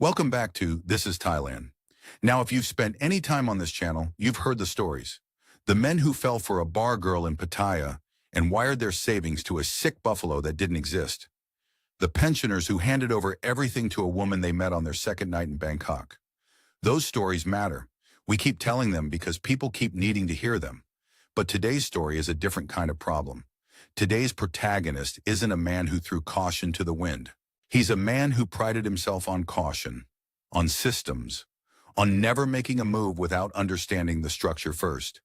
Welcome back to This is Thailand. Now, if you've spent any time on this channel, you've heard the stories. The men who fell for a bar girl in Pattaya and wired their savings to a sick buffalo that didn't exist. The pensioners who handed over everything to a woman they met on their second night in Bangkok. Those stories matter. We keep telling them because people keep needing to hear them. But today's story is a different kind of problem. Today's protagonist isn't a man who threw caution to the wind. He's a man who prided himself on caution, on systems, on never making a move without understanding the structure first.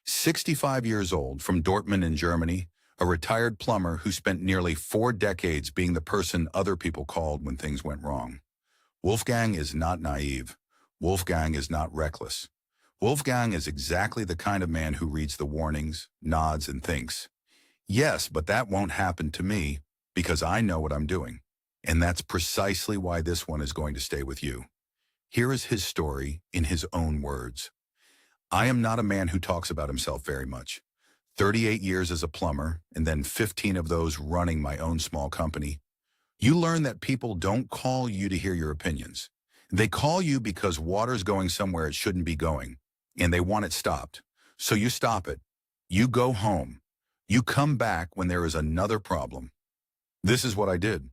65 years old, from Dortmund in Germany, a retired plumber who spent nearly 4 decades being the person other people called when things went wrong. Wolfgang is not naive. Wolfgang is not reckless. Wolfgang is exactly the kind of man who reads the warnings, nods, and thinks, yes, but that won't happen to me because I know what I'm doing. And that's precisely why this one is going to stay with you. Here is his story in his own words. I am not a man who talks about himself very much. 38 years as a plumber, and then 15 of those running my own small company. You learn that people don't call you to hear your opinions. They call you because water's going somewhere it shouldn't be going, and they want it stopped. So you stop it. You go home. You come back when there is another problem. This is what I did.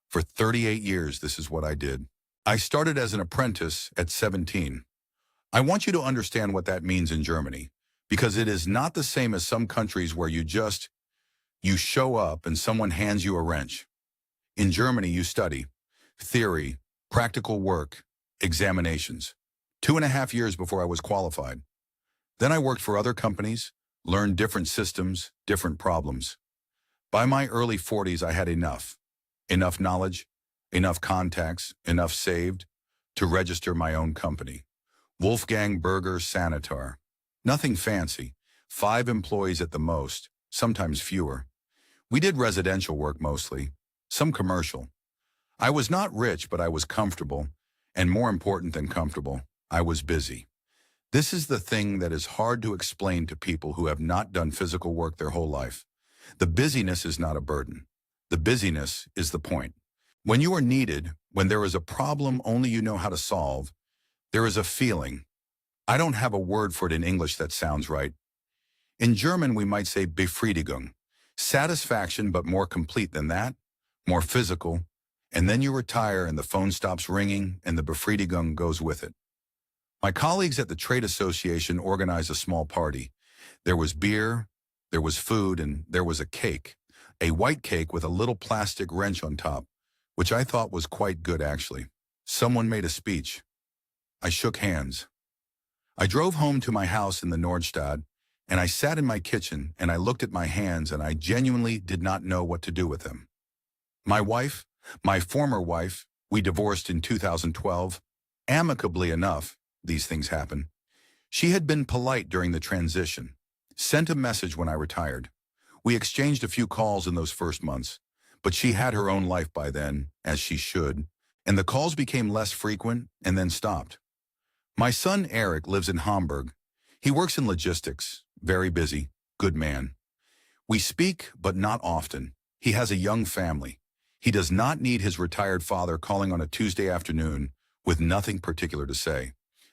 For 38 years, this is what I did. I started as an apprentice at 17. I want you to understand what that means in Germany, because it is not the same as some countries where you show up and someone hands you a wrench. In Germany, you study theory, practical work, examinations. 2.5 years before I was qualified. Then I worked for other companies, learned different systems, different problems. By my early 40s, I had enough knowledge, enough contacts, enough saved to register my own company. Wolfgang Berger Sanitar. Nothing fancy, 5 employees at the most, sometimes fewer. We did residential work mostly, some commercial. I was not rich, but I was comfortable, and more important than comfortable, I was busy. This is the thing that is hard to explain to people who have not done physical work their whole life. The busyness is not a burden. The busyness is the point. When you are needed, when there is a problem only you know how to solve, there is a feeling. I don't have a word for it in English that sounds right. In German, we might say Befriedigung. Satisfaction, but more complete than that, more physical. And then you retire and the phone stops ringing and the Befriedigung goes with it. My colleagues at the trade association organized a small party. There was beer, there was food, and there was a cake. A white cake with a little plastic wrench on top, which I thought was quite good actually. Someone made a speech. I shook hands. I drove home to my house in the Nordstadt, and I sat in my kitchen and I looked at my hands and I genuinely did not know what to do with them. My wife, my former wife, we divorced in 2012. Amicably enough, these things happen. She had been polite during the transition, sent a message when I retired. We exchanged a few calls in those first months, but she had her own life by then, as she should, and the calls became less frequent and then stopped. My son Eric lives in Hamburg. He works in logistics, very busy, good man. We speak, but not often. He has a young family. He does not need his retired father calling on a Tuesday afternoon with nothing particular to say.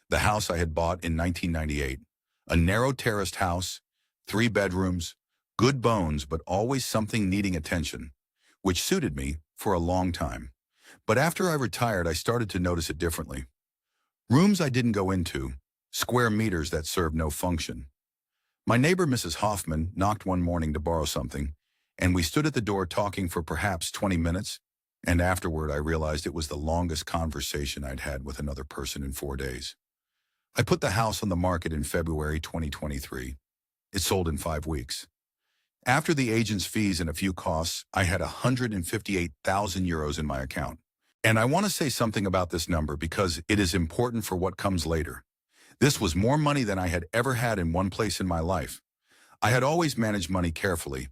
The house I had bought in 1998, a narrow terraced house, 3 bedrooms, good bones, but always something needing attention, which suited me for a long time. But after I retired, I started to notice it differently. Rooms I didn't go into, square meters that served no function. My neighbor, Mrs. Hoffman, knocked one morning to borrow something, and we stood at the door talking for perhaps 20 minutes, and afterward I realized it was the longest conversation I'd had with another person in 4 days. I put the house on the market in February 2023. It sold in 5 weeks. After the agent's fees and a few costs, I had 158,000 euros in my account. And I want to say something about this number because it is important for what comes later. This was more money than I had ever had in one place in my life. I had always managed money carefully.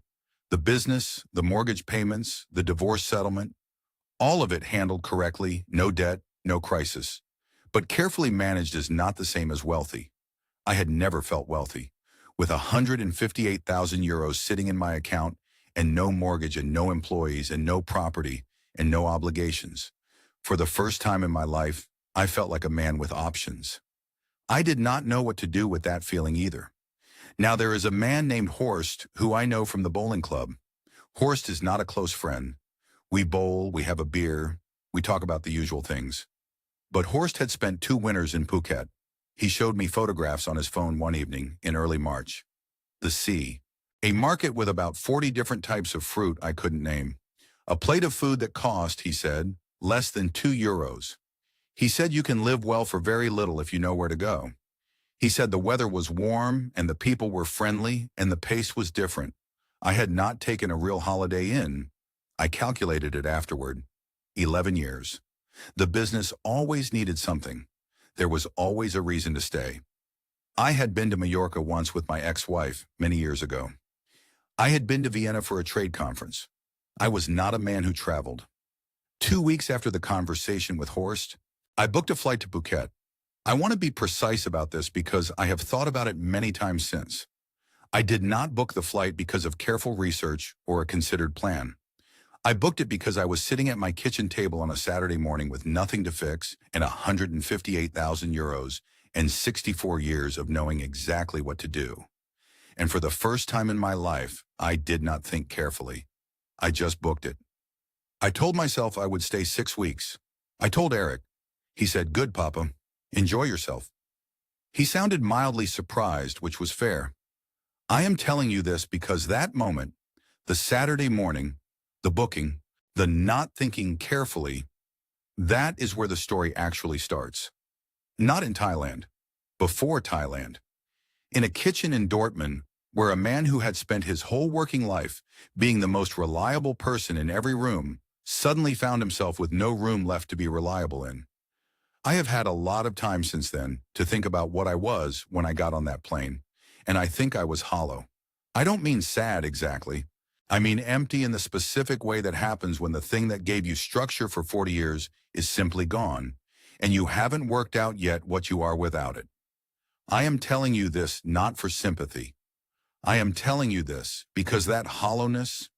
The business, the mortgage payments, the divorce settlement, all of it handled correctly, no debt, no crisis. But carefully managed is not the same as wealthy. I had never felt wealthy. With 158,000 euros sitting in my account and no mortgage and no employees and no property and no obligations. For the first time in my life, I felt like a man with options. I did not know what to do with that feeling either. Now there is a man named Horst who I know from the bowling club. Horst is not a close friend. We bowl, we have a beer, we talk about the usual things. But Horst had spent 2 winters in Phuket. He showed me photographs on his phone one evening in early March. The sea. A market with about 40 different types of fruit I couldn't name. A plate of food that cost, he said, less than €2. He said you can live well for very little if you know where to go. He said the weather was warm and the people were friendly and the pace was different. I had not taken a real holiday in. I calculated it afterward. 11 years. The business always needed something. There was always a reason to stay. I had been to Mallorca once with my ex-wife many years ago. I had been to Vienna for a trade conference. I was not a man who traveled. 2 weeks after the conversation with Horst, I booked a flight to Phuket. I want to be precise about this because I have thought about it many times since. I did not book the flight because of careful research or a considered plan. I booked it because I was sitting at my kitchen table on a Saturday morning with nothing to fix and €158,000 and 64 years of knowing exactly what to do. And for the first time in my life, I did not think carefully. I just booked it. I told myself I would stay 6 weeks. I told Eric. He said, "Good, Papa. Enjoy yourself." He sounded mildly surprised, which was fair. I am telling you this because that moment, the Saturday morning, the booking, the not thinking carefully, that is where the story actually starts. Not in Thailand. Before Thailand. In a kitchen in Dortmund, where a man who had spent his whole working life being the most reliable person in every room suddenly found himself with no room left to be reliable in. I have had a lot of time since then to think about what I was when I got on that plane, and I think I was hollow. I don't mean sad exactly. I mean empty in the specific way that happens when the thing that gave you structure for 40 years is simply gone, and you haven't worked out yet what you are without it. I am telling you this not for sympathy. I am telling you this because that hollowness,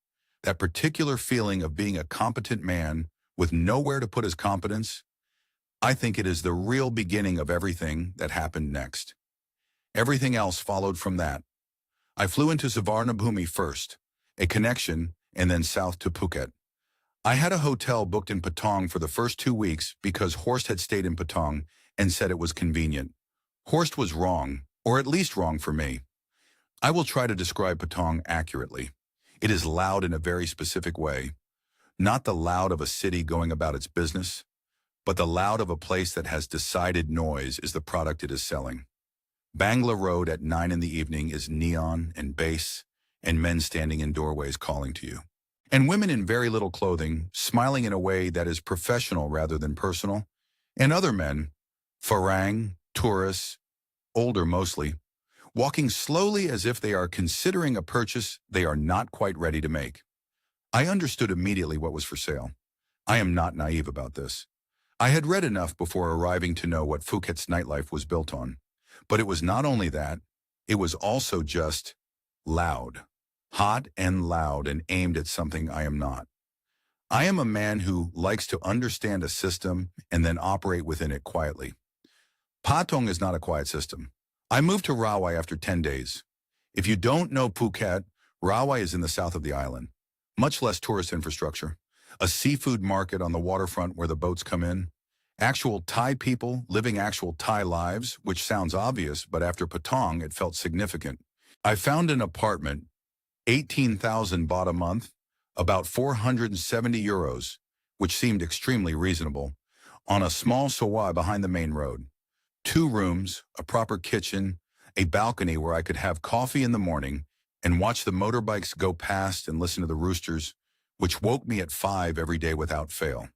that particular feeling of being a competent man with nowhere to put his competence, I think it is the real beginning of everything that happened next. Everything else followed from that. I flew into Suvarnabhumi first, a connection, and then south to Phuket. I had a hotel booked in Patong for the first 2 weeks because Horst had stayed in Patong and said it was convenient. Horst was wrong, or at least wrong for me. I will try to describe Patong accurately. It is loud in a very specific way. Not the loud of a city going about its business, but the loud of a place that has decided noise is the product it is selling. Bangla Road at 9 in the evening is neon and bass, and men standing in doorways calling to you. And women in very little clothing, smiling in a way that is professional rather than personal. And other men, Farang, tourists, older mostly, walking slowly as if they are considering a purchase they are not quite ready to make. I understood immediately what was for sale. I am not naive about this. I had read enough before arriving to know what Phuket's nightlife was built on. But it was not only that, it was also just loud. Hot and loud and aimed at something I am not. I am a man who likes to understand a system and then operate within it quietly. Patong is not a quiet system. I moved to Rawai after 10 days. If you don't know Phuket, Rawai is in the south of the island. Much less tourist infrastructure. A seafood market on the waterfront where the boats come in. Actual Thai people living actual Thai lives, which sounds obvious, but after Patong, it felt significant. I found an apartment, 18,000 baht a month, about €470, which seemed extremely reasonable, on a small sawai behind the main road. 2 rooms, a proper kitchen, a balcony where I could have coffee in the morning and watch the motorbikes go past and listen to the roosters, which woke me at 5 every day without fail.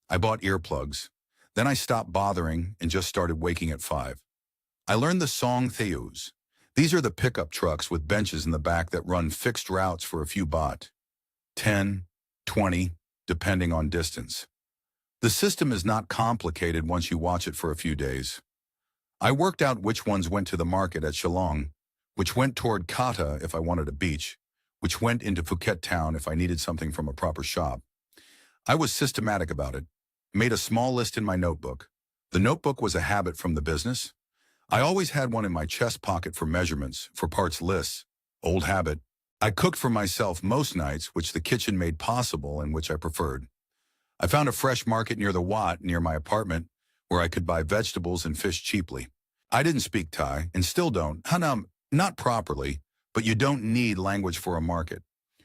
I bought earplugs. Then I stopped bothering and just started waking at 5. I learned the song Theus. These are the pickup trucks with benches in the back that run fixed routes for a few baht. 10, 20, depending on distance. The system is not complicated once you watch it for a few days. I worked out which ones went to the market at Shillong, which went toward Kata if I wanted a beach, which went into Phuket town if I needed something from a proper shop. I was systematic about it. made a small list in my notebook. The notebook was a habit from the business. I always had one in my chest pocket for measurements, for parts lists. Old habit. I cooked for myself most nights, which the kitchen made possible and which I preferred. I found a fresh market near the Wat, near my apartment, where I could buy vegetables and fish cheaply. I didn't speak Thai, and still don't. Hanam, not properly, but you don't need language for a market.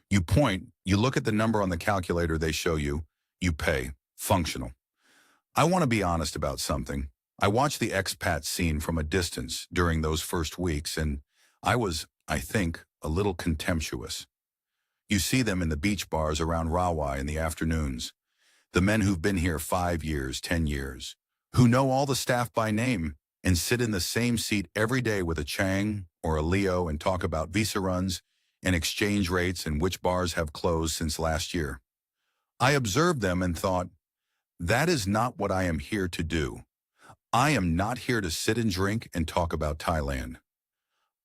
You point, you look at the number on the calculator they show you, you pay. Functional. I want to be honest about something. I watched the expat scene from a distance during those first weeks, and I was, I think, a little contemptuous. You see them in the beach bars around Rawai in the afternoons. The men who've been here 5 years, 10 years, who know all the staff by name and sit in the same seat every day with a Chang or a Leo and talk about visa runs and exchange rates and which bars have closed since last year. I observed them and thought, that is not what I am here to do. I am not here to sit and drink and talk about Thailand.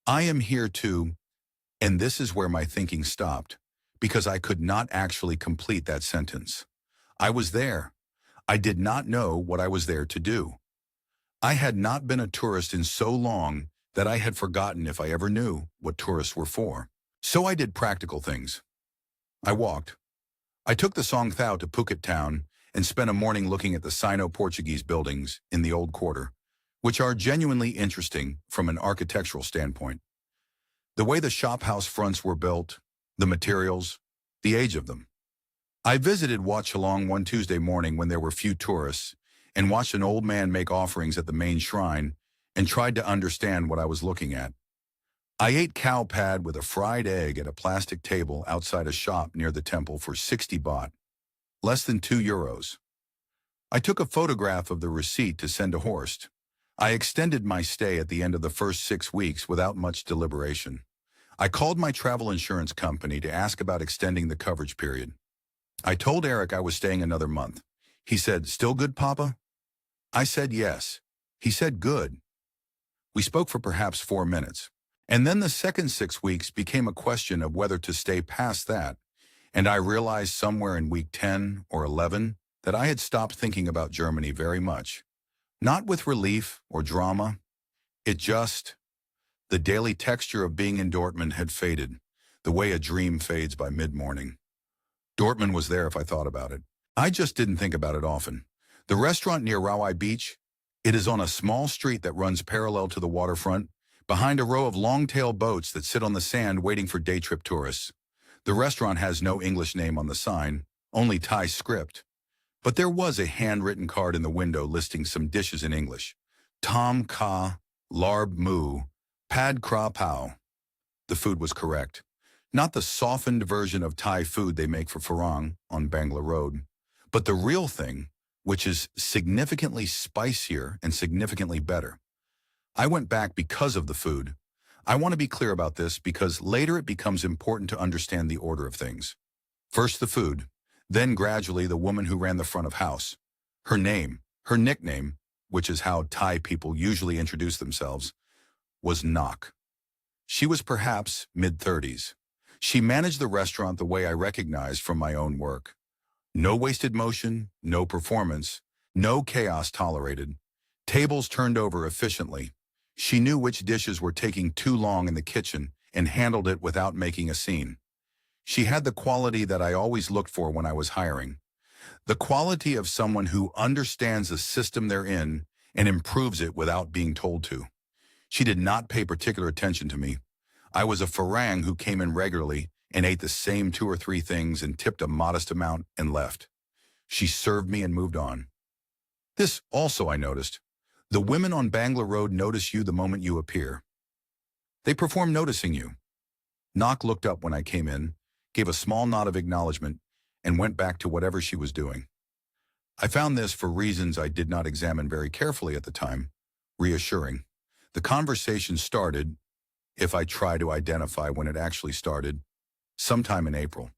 I am here to, and this is where my thinking stopped, because I could not actually complete that sentence. I was there. I did not know what I was there to do. I had not been a tourist in so long that I had forgotten if I ever knew what tourists were for. So I did practical things. I walked. I took the Song Thao to Phuket town and spent a morning looking at the Sino-Portuguese buildings in the old quarter, which are genuinely interesting from an architectural standpoint. The way the shophouse fronts were built, the materials, the age of them. I visited Wat Chalong one Tuesday morning when there were few tourists and watched an old man make offerings at the main shrine and tried to understand what I was looking at. I ate cow pad with a fried egg at a plastic table outside a shop near the temple for 60 baht, less than €2. I took a photograph of the receipt to send to Horst. I extended my stay at the end of the first 6 weeks without much deliberation. I called my travel insurance company to ask about extending the coverage period. I told Eric I was staying another month. He said, "Still good, Papa?" I said yes. He said, "Good." We spoke for perhaps 4 minutes. And then the second 6 weeks became a question of whether to stay past that, and I realized somewhere in week 10 or 11 that I had stopped thinking about Germany very much. Not with relief or drama. The daily texture of being in Dortmund had faded, the way a dream fades by mid-morning. Dortmund was there if I thought about it. I just didn't think about it often. The restaurant near Rawai Beach, it is on a small street that runs parallel to the waterfront, behind a row of long-tail boats that sit on the sand waiting for day-trip tourists. The restaurant has no English name on the sign, only Thai script. But there was a handwritten card in the window listing some dishes in English. Tom Kha, Larb Mu, Pad Kra Pao. The food was correct. Not the softened version of Thai food they make for Farang on Bangla Road, but the real thing, which is significantly spicier and significantly better. I went back because of the food. I want to be clear about this because later it becomes important to understand the order of things. First the food, then gradually the woman who ran the front of house. Her name, her nickname, which is how Thai people usually introduce themselves, was Nok. She was perhaps mid-30s. She managed the restaurant the way I recognized from my own work. No wasted motion, no performance, no chaos tolerated. Tables turned over efficiently. She knew which dishes were taking too long in the kitchen and handled it without making a scene. She had the quality that I always looked for when I was hiring. The quality of someone who understands the system they're in and improves it without being told to. She did not pay particular attention to me. I was a Farang who came in regularly and ate the same 2 or 3 things and tipped a modest amount and left. She served me and moved on. This also I noticed. The women on Bangla Road notice you the moment you appear. They perform noticing you. Nok looked up when I came in, gave a small nod of acknowledgement, and went back to whatever she was doing. I found this, for reasons I did not examine very carefully at the time, reassuring. The conversation started, if I try to identify when it actually started, sometime in April.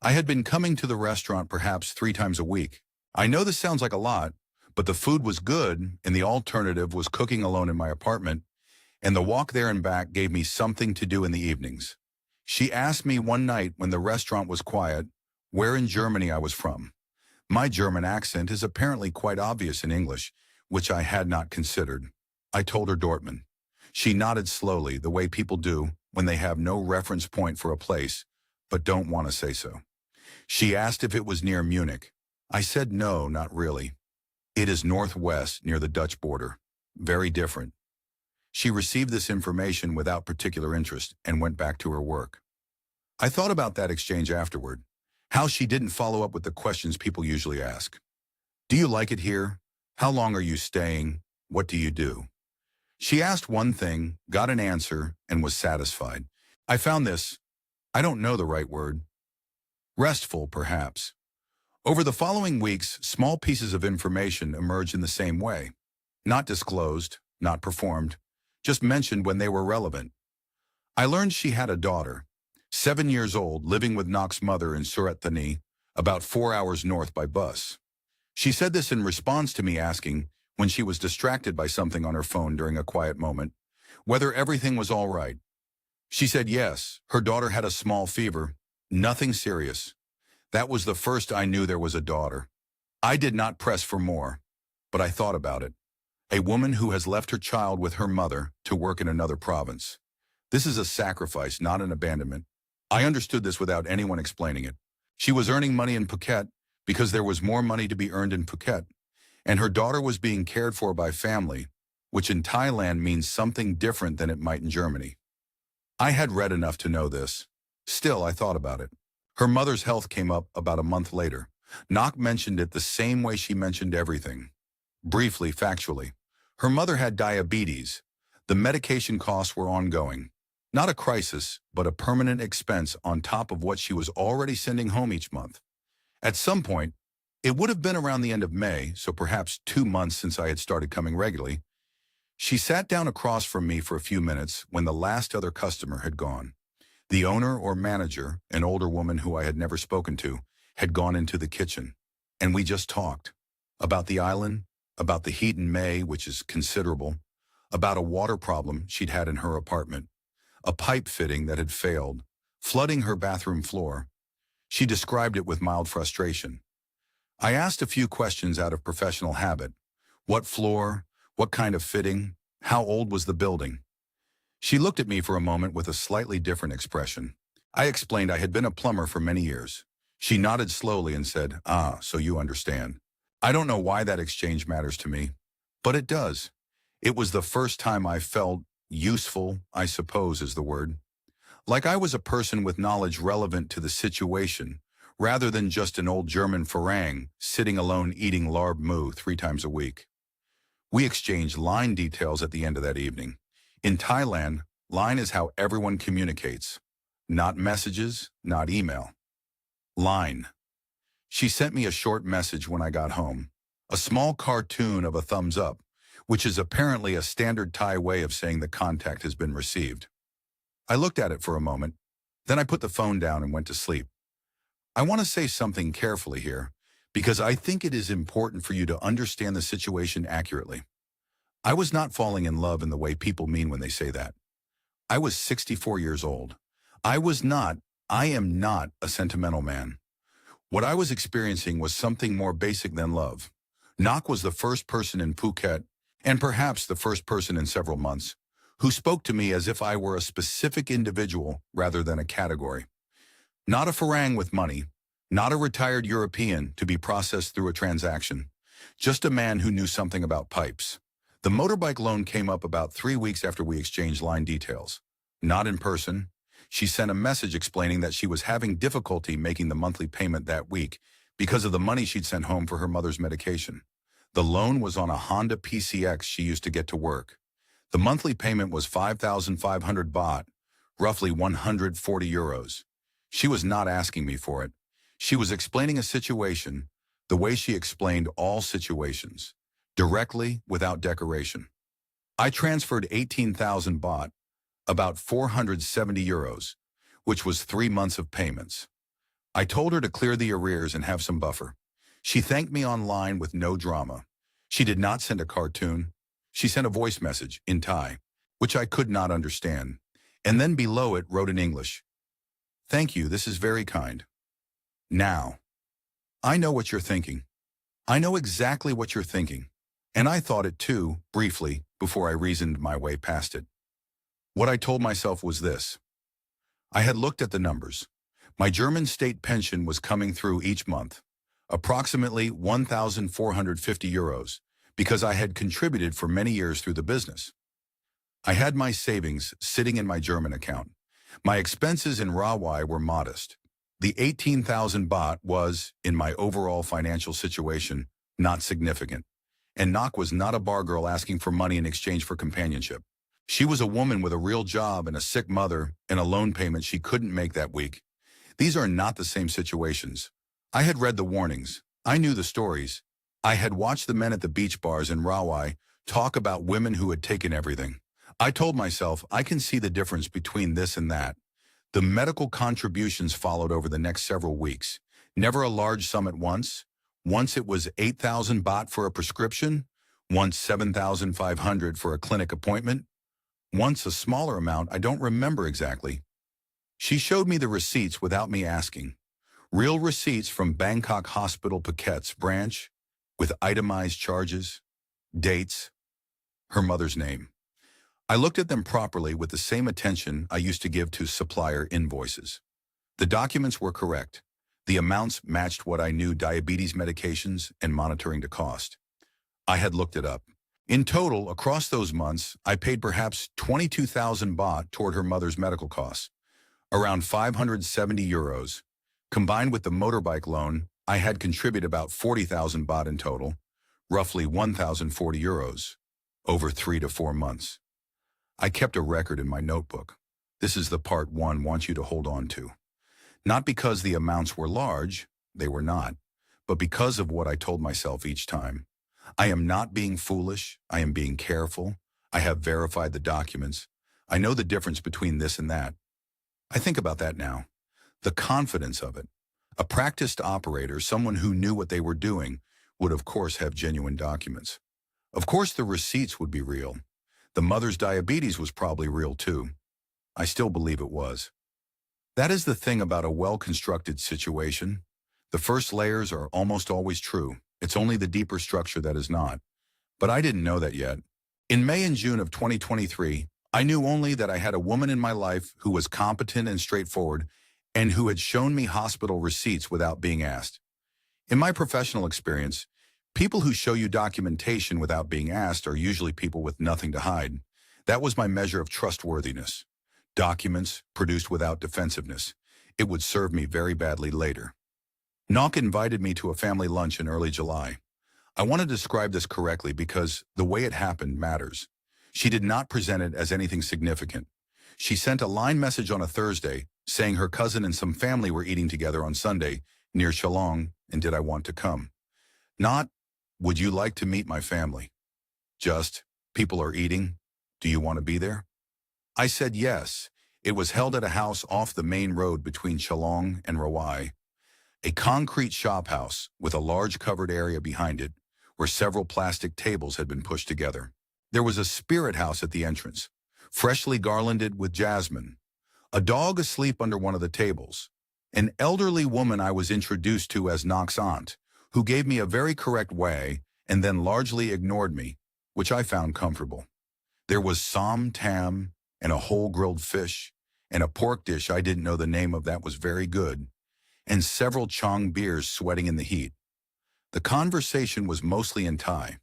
I had been coming to the restaurant perhaps 3 times a week. I know this sounds like a lot, but the food was good, and the alternative was cooking alone in my apartment, and the walk there and back gave me something to do in the evenings. She asked me one night when the restaurant was quiet where in Germany I was from. My German accent is apparently quite obvious in English, which I had not considered. I told her Dortmund. She nodded slowly, the way people do when they have no reference point for a place, but don't want to say so. She asked if it was near Munich. I said no, not really. It is northwest near the Dutch border. Very different. She received this information without particular interest and went back to her work. I thought about that exchange afterward. How she didn't follow up with the questions people usually ask. Do you like it here? How long are you staying? What do you do? She asked one thing, got an answer, and was satisfied. I found this, I don't know the right word, restful perhaps. Over the following weeks, small pieces of information emerged in the same way. Not disclosed, not performed, just mentioned when they were relevant. I learned she had a daughter, 7 years old, living with Knock's mother in Surat Thani, about 4 hours north by bus. She said this in response to me asking, when she was distracted by something on her phone during a quiet moment, whether everything was all right. She said yes, her daughter had a small fever, nothing serious. That was the first I knew there was a daughter. I did not press for more, but I thought about it. A woman who has left her child with her mother to work in another province. This is a sacrifice, not an abandonment. I understood this without anyone explaining it. She was earning money in Phuket because there was more money to be earned in Phuket, and her daughter was being cared for by family, which in Thailand means something different than it might in Germany. I had read enough to know this. Still, I thought about it. Her mother's health came up about a month later. Knock mentioned it the same way she mentioned everything. Briefly, factually. Her mother had diabetes. The medication costs were ongoing. Not a crisis, but a permanent expense on top of what she was already sending home each month. At some point, it would have been around the end of May, so perhaps 2 months since I had started coming regularly, she sat down across from me for a few minutes when the last other customer had gone. The owner or manager, an older woman who I had never spoken to, had gone into the kitchen, and we just talked. About the island, about the heat in May, which is considerable, about a water problem she'd had in her apartment, a pipe fitting that had failed, flooding her bathroom floor. She described it with mild frustration. I asked a few questions out of professional habit. What floor? What kind of fitting? How old was the building? She looked at me for a moment with a slightly different expression. I explained I had been a plumber for many years. She nodded slowly and said, "Ah, so you understand." I don't know why that exchange matters to me, but it does. It was the first time I felt useful, I suppose is the word. Like I was a person with knowledge relevant to the situation, rather than just an old German farang sitting alone eating larb moo 3 times a week. We exchanged line details at the end of that evening. In Thailand, line is how everyone communicates. Not messages, not email. Line. She sent me a short message when I got home. A small cartoon of a thumbs up, which is apparently a standard Thai way of saying the contact has been received. I looked at it for a moment, then I put the phone down and went to sleep. I want to say something carefully here, because I think it is important for you to understand the situation accurately. I was not falling in love in the way people mean when they say that. I was 64 years old. I am not a sentimental man. What I was experiencing was something more basic than love. Nok was the first person in Phuket, and perhaps the first person in several months, who spoke to me as if I were a specific individual rather than a category. Not a farang with money, not a retired European to be processed through a transaction, just a man who knew something about pipes. The motorbike loan came up about 3 weeks after we exchanged line details. Not in person. She sent a message explaining that she was having difficulty making the monthly payment that week because of the money she'd sent home for her mother's medication. The loan was on a Honda PCX she used to get to work. The monthly payment was 5,500 baht, roughly 140 euros. She was not asking me for it. She was explaining a situation the way she explained all situations, directly, without decoration. I transferred 18,000 baht, about 470 euros, which was 3 months of payments. I told her to clear the arrears and have some buffer. She thanked me online with no drama. She did not send a cartoon. She sent a voice message in Thai, which I could not understand, and then below it wrote in English, "Thank you, this is very kind. Now." I know what you're thinking. I know exactly what you're thinking. And I thought it too, briefly, before I reasoned my way past it. What I told myself was this. I had looked at the numbers. My German state pension was coming through each month, approximately 1,450 euros, because I had contributed for many years through the business. I had my savings sitting in my German account. My expenses in Rawai were modest. The 18,000 baht was, in my overall financial situation, not significant. And Nok was not a bar girl asking for money in exchange for companionship. She was a woman with a real job and a sick mother and a loan payment she couldn't make that week. These are not the same situations. I had read the warnings. I knew the stories. I had watched the men at the beach bars in Rawai talk about women who had taken everything. I told myself, I can see the difference between this and that. The medical contributions followed over the next several weeks. Never a large sum at once. Once it was 8,000 baht for a prescription. Once 7,500 for a clinic appointment. Once a smaller amount, I don't remember exactly. She showed me the receipts without me asking. Real receipts from Bangkok Hospital Phuket's branch, with itemized charges, dates, her mother's name. I looked at them properly with the same attention I used to give to supplier invoices. The documents were correct. The amounts matched what I knew: diabetes medications and monitoring to cost. I had looked it up. In total, across those months, I paid perhaps 22,000 baht toward her mother's medical costs, around 570 euros. Combined with the motorbike loan, I had contributed about 40,000 baht in total, roughly 1,040 euros, over 3 to 4 months. I kept a record in my notebook. This is the part one wants you to hold on to. Not because the amounts were large, they were not, but because of what I told myself each time. I am not being foolish, I am being careful. I have verified the documents. I know the difference between this and that. I think about that now. The confidence of it. A practiced operator, someone who knew what they were doing, would of course have genuine documents. Of course the receipts would be real. The mother's diabetes was probably real too. I still believe it was. That is the thing about a well-constructed situation. The first layers are almost always true. It's only the deeper structure that is not. But I didn't know that yet. In May and June of 2023, I knew only that I had a woman in my life who was competent and straightforward and who had shown me hospital receipts without being asked. In my professional experience, people who show you documentation without being asked are usually people with nothing to hide. That was my measure of trustworthiness. Documents produced without defensiveness. It would serve me very badly later. Nok invited me to a family lunch in early July. I want to describe this correctly because the way it happened matters. She did not present it as anything significant. She sent a line message on a Thursday saying her cousin and some family were eating together on Sunday near Shillong, and did I want to come? Not, would you like to meet my family? Just, people are eating. Do you want to be there? I said yes. It was held at a house off the main road between Shillong and Rawai, a concrete shop house with a large covered area behind it where several plastic tables had been pushed together. There was a spirit house at the entrance, freshly garlanded with jasmine, a dog asleep under one of the tables, an elderly woman I was introduced to as Nok's aunt, who gave me a very correct way and then largely ignored me, which I found comfortable. There was som tam and a whole grilled fish, and a pork dish I didn't know the name of that was very good, and several Chong beers sweating in the heat. The conversation was mostly in Thai.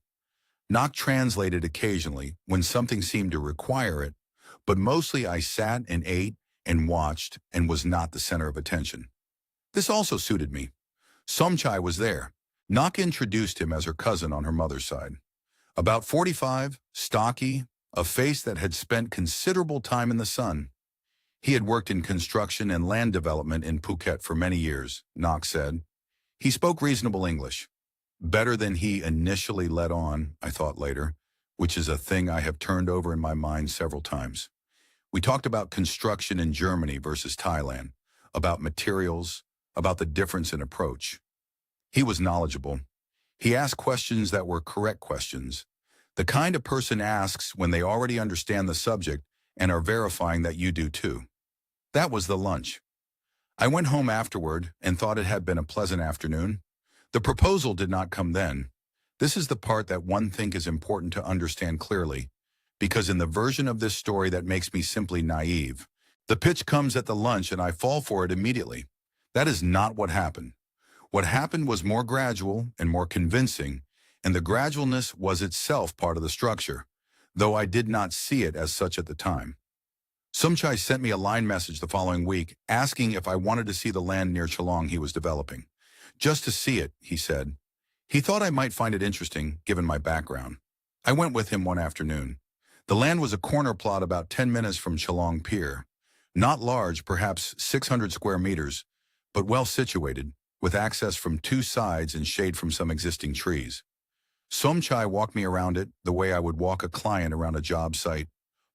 Nok translated occasionally when something seemed to require it, but mostly I sat and ate and watched and was not the center of attention. This also suited me. Somchai was there. Nok introduced him as her cousin on her mother's side. About 45, stocky, a face that had spent considerable time in the sun. He had worked in construction and land development in Phuket for many years, Nok said. He spoke reasonable English. Better than he initially let on, I thought later, which is a thing I have turned over in my mind several times. We talked about construction in Germany versus Thailand, about materials, about the difference in approach. He was knowledgeable. He asked questions that were correct questions, the kind a person asks when they already understand the subject and are verifying that you do too. That was the lunch. I went home afterward and thought it had been a pleasant afternoon. The proposal did not come then. This is the part that one think is important to understand clearly, because in the version of this story that makes me simply naive, the pitch comes at the lunch and I fall for it immediately. That is not what happened. What happened was more gradual and more convincing, and the gradualness was itself part of the structure, though I did not see it as such at the time. Somchai sent me a line message the following week asking if I wanted to see the land near Chalong he was developing. Just to see it, he said. He thought I might find it interesting, given my background. I went with him one afternoon. The land was a corner plot about 10 minutes from Chalong Pier. Not large, perhaps 600 square meters, but well situated, with access from two sides and shade from some existing trees. Somchai walked me around it the way I would walk a client around a job site,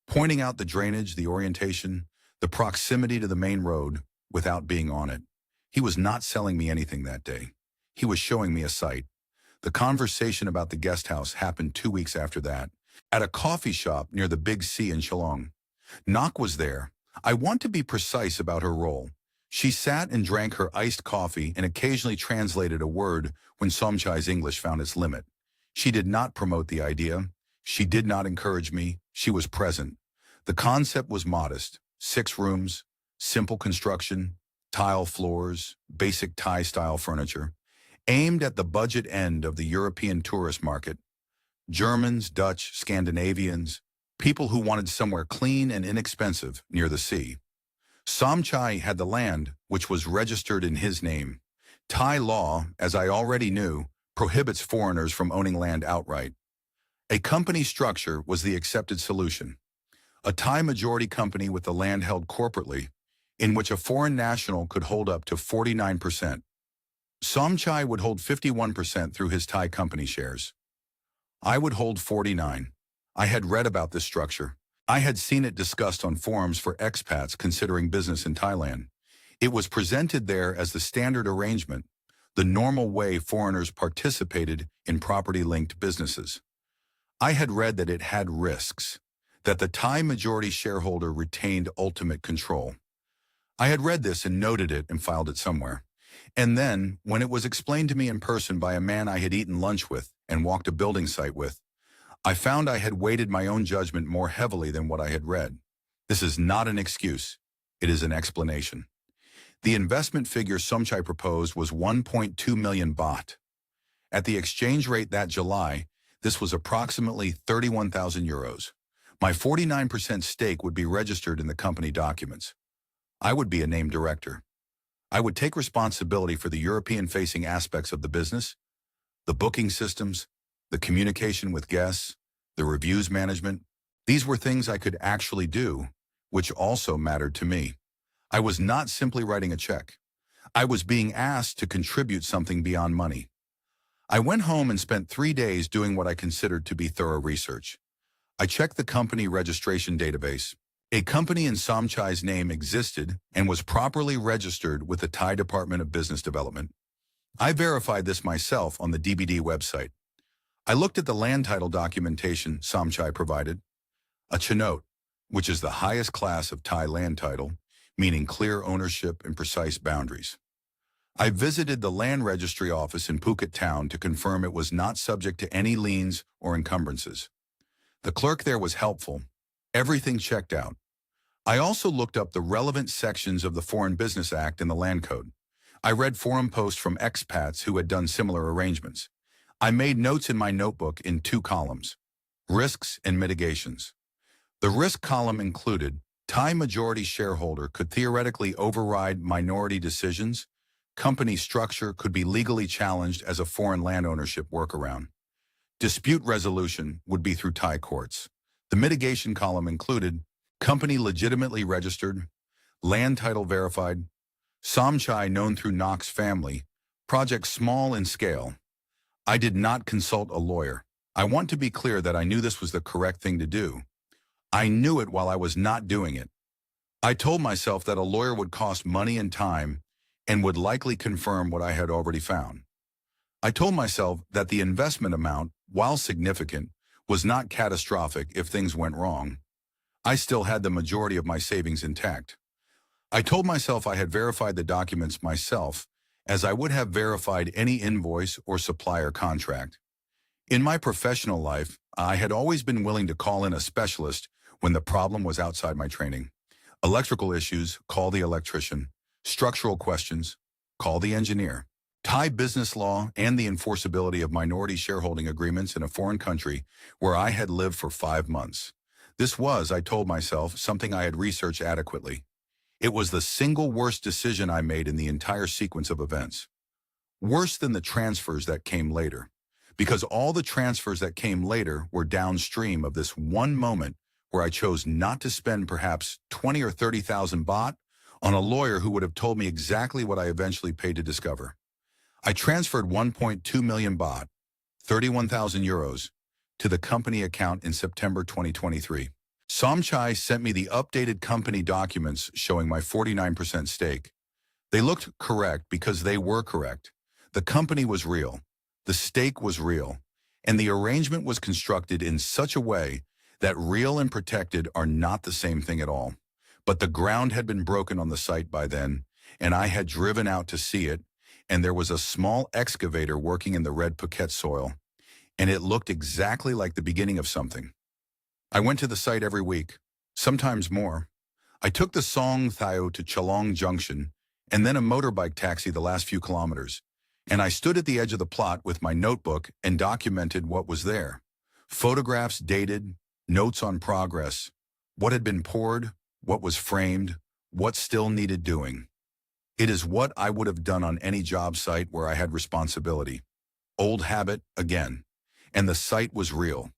pointing out the drainage, the orientation, the proximity to the main road without being on it. He was not selling me anything that day. He was showing me a site. The conversation about the guest house happened 2 weeks after that, at a coffee shop near the Big C in Chalong. Nok was there. I want to be precise about her role. She sat and drank her iced coffee and occasionally translated a word when Somchai's English found its limit. She did not promote the idea. She did not encourage me. She was present. The concept was modest. 6 rooms, simple construction, tile floors, basic Thai-style furniture, aimed at the budget end of the European tourist market. Germans, Dutch, Scandinavians, people who wanted somewhere clean and inexpensive near the sea. Somchai had the land, which was registered in his name. Thai law, as I already knew, prohibits foreigners from owning land outright. A company structure was the accepted solution. A Thai majority company with the land held corporately, in which a foreign national could hold up to 49%. Somchai would hold 51% through his Thai company shares. I would hold 49%. I had read about this structure. I had seen it discussed on forums for expats considering business in Thailand. It was presented there as the standard arrangement, the normal way foreigners participated in property-linked businesses. I had read that it had risks, that the Thai majority shareholder retained ultimate control. I had read this and noted it and filed it somewhere. And then, when it was explained to me in person by a man I had eaten lunch with and walked a building site with, I found I had weighted my own judgment more heavily than what I had read. This is not an excuse. It is an explanation. The investment figure Somchai proposed was 1.2 million baht. At the exchange rate that July, this was approximately 31,000 euros. My 49% stake would be registered in the company documents. I would be a named director. I would take responsibility for the European-facing aspects of the business, the booking systems, the communication with guests, the reviews management. These were things I could actually do, which also mattered to me. I was not simply writing a check. I was being asked to contribute something beyond money. I went home and spent 3 days doing what I considered to be thorough research. I checked the company registration database. A company in Somchai's name existed and was properly registered with the Thai Department of Business Development. I verified this myself on the DBD website. I looked at the land title documentation Somchai provided, a chanote, which is the highest class of Thai land title, meaning clear ownership and precise boundaries. I visited the land registry office in Phuket town to confirm it was not subject to any liens or encumbrances. The clerk there was helpful. Everything checked out. I also looked up the relevant sections of the Foreign Business Act and the Land Code. I read forum posts from expats who had done similar arrangements. I made notes in my notebook in 2 columns, risks and mitigations. The risk column included Thai majority shareholder could theoretically override minority decisions. Company structure could be legally challenged as a foreign land ownership workaround. Dispute resolution would be through Thai courts. The mitigation column included company legitimately registered, land title verified, Somchai known through Nok's family, project small in scale. I did not consult a lawyer. I want to be clear that I knew this was the correct thing to do. I knew it while I was not doing it. I told myself that a lawyer would cost money and time and would likely confirm what I had already found. I told myself that the investment amount, while significant, was not catastrophic if things went wrong. I still had the majority of my savings intact. I told myself I had verified the documents myself as I would have verified any invoice or supplier contract. In my professional life, I had always been willing to call in a specialist when the problem was outside my training. Electrical issues, call the electrician. Structural questions, call the engineer. Thai business law and the enforceability of minority shareholding agreements in a foreign country where I had lived for 5 months. This was, I told myself, something I had researched adequately. It was the single worst decision I made in the entire sequence of events. Worse than the transfers that came later, because all the transfers that came later were downstream of this one moment where I chose not to spend perhaps 20 or 30,000 baht on a lawyer who would have told me exactly what I eventually paid to discover. I transferred 1.2 million baht, 31,000 euros, to the company account in September 2023. Somchai sent me the updated company documents showing my 49% stake. They looked correct because they were correct. The company was real, the stake was real, and the arrangement was constructed in such a way that real and protected are not the same thing at all. But the ground had been broken on the site by then, and I had driven out to see it, and there was a small excavator working in the red Phuket soil, and it looked exactly like the beginning of something. I went to the site every week, sometimes more. I took the Song Thao to Chalong Junction, and then a motorbike taxi the last few kilometers, and I stood at the edge of the plot with my notebook and documented what was there. Photographs dated, notes on progress, what had been poured, what was framed, what still needed doing. It is what I would have done on any job site where I had responsibility. Old habit again, and the site was real.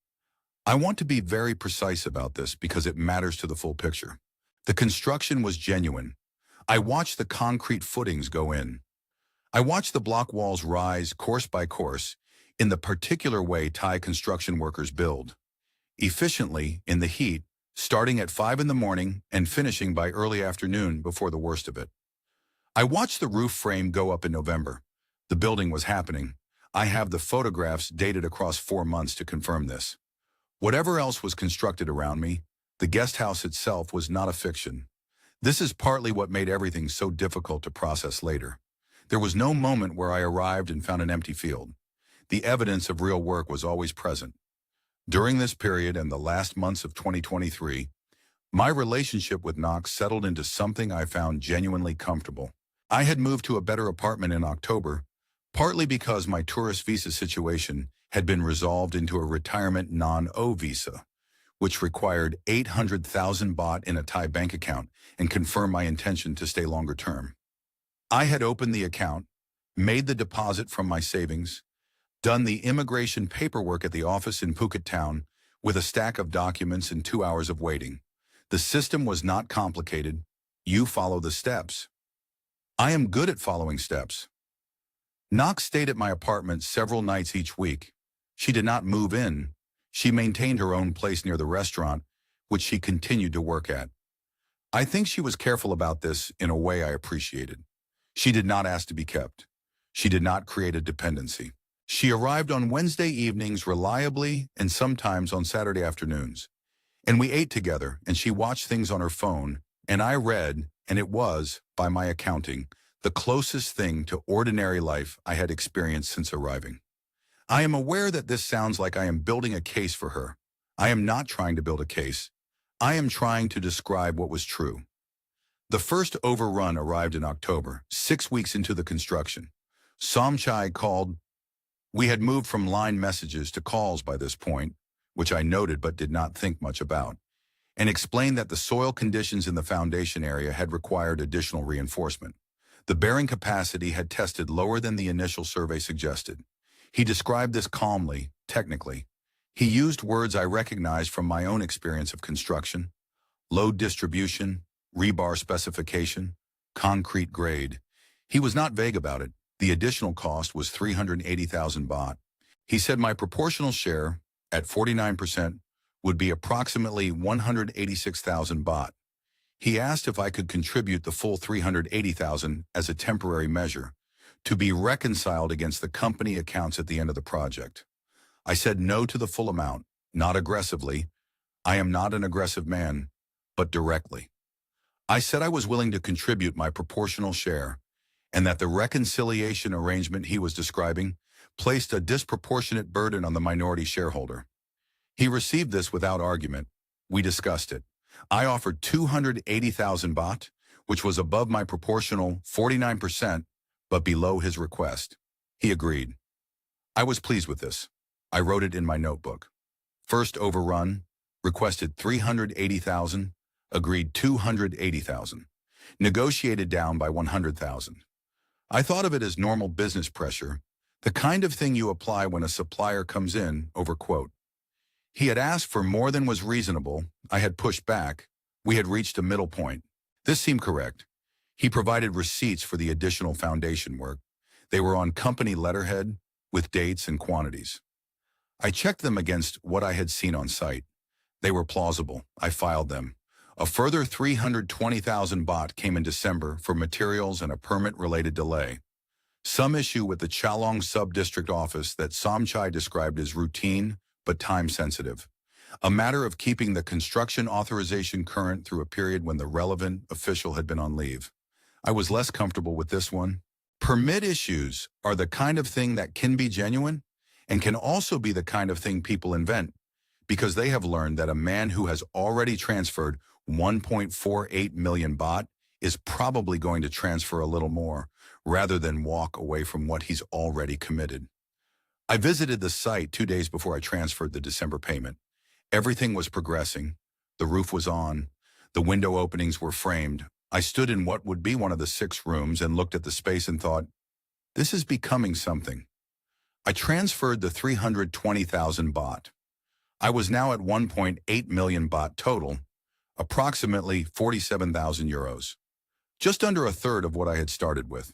I want to be very precise about this because it matters to the full picture. The construction was genuine. I watched the concrete footings go in. I watched the block walls rise course by course in the particular way Thai construction workers build. Efficiently, in the heat, starting at 5 in the morning and finishing by early afternoon before the worst of it. I watched the roof frame go up in November. The building was happening. I have the photographs dated across 4 months to confirm this. Whatever else was constructed around me, the guest house itself was not a fiction. This is partly what made everything so difficult to process later. There was no moment where I arrived and found an empty field. The evidence of real work was always present. During this period and the last months of 2023, my relationship with Knox settled into something I found genuinely comfortable. I had moved to a better apartment in October, partly because my tourist visa situation had been resolved into a retirement non-O visa, which required 800,000 baht in a Thai bank account and confirmed my intention to stay longer term. I had opened the account, made the deposit from my savings, done the immigration paperwork at the office in Phuket town with a stack of documents and 2 hours of waiting. The system was not complicated. You follow the steps. I am good at following steps. Knox stayed at my apartment several nights each week. She did not move in. She maintained her own place near the restaurant, which she continued to work at. I think she was careful about this in a way I appreciated. She did not ask to be kept. She did not create a dependency. She arrived on Wednesday evenings reliably and sometimes on Saturday afternoons. And we ate together, and she watched things on her phone, and I read, and it was, by my accounting, the closest thing to ordinary life I had experienced since arriving. I am aware that this sounds like I am building a case for her. I am not trying to build a case. I am trying to describe what was true. The first overrun arrived in October, 6 weeks into the construction. Somchai called. We had moved from line messages to calls by this point, which I noted but did not think much about, and explained that the soil conditions in the foundation area had required additional reinforcement. The bearing capacity had tested lower than the initial survey suggested. He described this calmly, technically. He used words I recognized from my own experience of construction: load distribution, rebar specification, concrete grade. He was not vague about it. The additional cost was 380,000 baht. He said my proportional share, at 49%, would be approximately 186,000 baht. He asked if I could contribute the full 380,000 as a temporary measure, to be reconciled against the company accounts at the end of the project. I said no to the full amount, not aggressively. I am not an aggressive man, but directly. I said I was willing to contribute my proportional share, and that the reconciliation arrangement he was describing placed a disproportionate burden on the minority shareholder. He received this without argument. We discussed it. I offered 280,000 baht, which was above my proportional 49%, but below his request. He agreed. I was pleased with this. I wrote it in my notebook. First overrun, requested 380,000, agreed 280,000, negotiated down by 100,000. I thought of it as normal business pressure, the kind of thing you apply when a supplier comes in over quote. He had asked for more than was reasonable. I had pushed back. We had reached a middle point. This seemed correct. He provided receipts for the additional foundation work. They were on company letterhead with dates and quantities. I checked them against what I had seen on site. They were plausible. I filed them. A further 320,000 baht came in December for materials and a permit-related delay. Some issue with the Chalong Sub-District Office that Somchai described as routine but time-sensitive. A matter of keeping the construction authorization current through a period when the relevant official had been on leave. I was less comfortable with this one. Permit issues are the kind of thing that can be genuine and can also be the kind of thing people invent, because they have learned that a man who has already transferred 1.48 million baht is probably going to transfer a little more, rather than walk away from what he's already committed. I visited the site 2 days before I transferred the December payment. Everything was progressing. The roof was on. The window openings were framed. I stood in what would be one of the 6 rooms and looked at the space and thought, this is becoming something. I transferred the 320,000 baht. I was now at 1.8 million baht total, approximately 47,000 euros. Just under a third of what I had started with.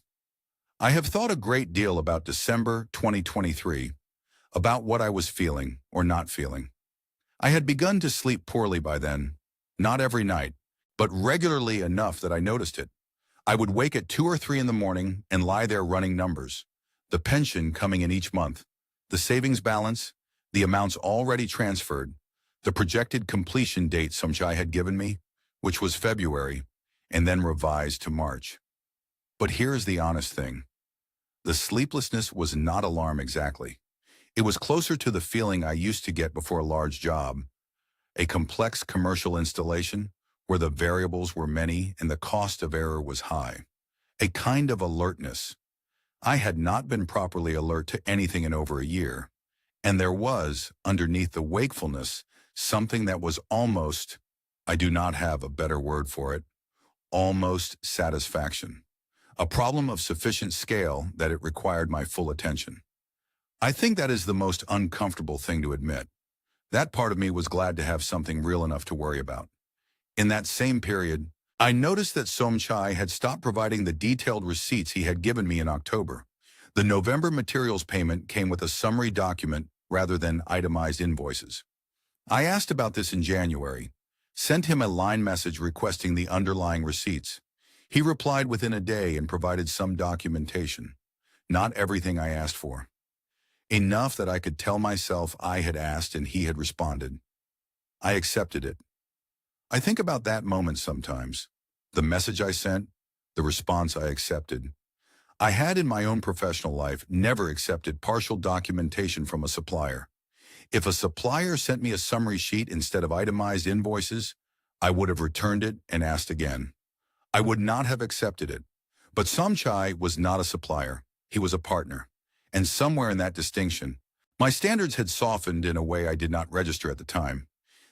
I have thought a great deal about December 2023, about what I was feeling or not feeling. I had begun to sleep poorly by then, not every night, but regularly enough that I noticed it. I would wake at 2 or 3 in the morning and lie there running numbers, the pension coming in each month, the savings balance, the amounts already transferred, the projected completion date Somchai had given me, which was February, and then revised to March. But here's the honest thing. The sleeplessness was not alarm exactly. It was closer to the feeling I used to get before a large job, a complex commercial installation where the variables were many and the cost of error was high. A kind of alertness. I had not been properly alert to anything in over a year, and there was, underneath the wakefulness, something that was almost, I do not have a better word for it, almost satisfaction. A problem of sufficient scale that it required my full attention. I think that is the most uncomfortable thing to admit. That part of me was glad to have something real enough to worry about. In that same period, I noticed that Somchai had stopped providing the detailed receipts he had given me in October. The November materials payment came with a summary document rather than itemized invoices. I asked about this in January, sent him a line message requesting the underlying receipts. He replied within a day and provided some documentation. Not everything I asked for. Enough that I could tell myself I had asked and he had responded. I accepted it. I think about that moment sometimes. The message I sent, the response I accepted. I had in my own professional life never accepted partial documentation from a supplier. If a supplier sent me a summary sheet instead of itemized invoices, I would have returned it and asked again. I would not have accepted it. But Somchai was not a supplier. He was a partner. And somewhere in that distinction, my standards had softened in a way I did not register at the time.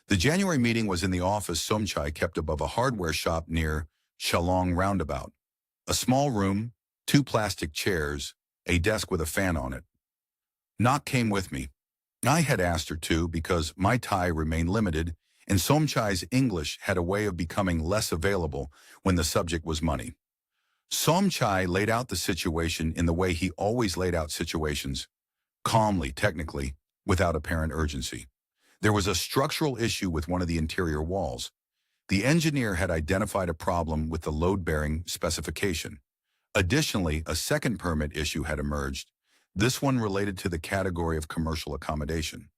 The January meeting was in the office Somchai kept above a hardware shop near Chalong Roundabout. A small room, 2 plastic chairs, a desk with a fan on it. Nok came with me. I had asked her to because my Thai remained limited and Somchai's English had a way of becoming less available when the subject was money. Somchai laid out the situation in the way he always laid out situations, calmly, technically, without apparent urgency. There was a structural issue with one of the interior walls. The engineer had identified a problem with the load-bearing specification. Additionally, a second permit issue had emerged, this one related to the category of commercial accommodation,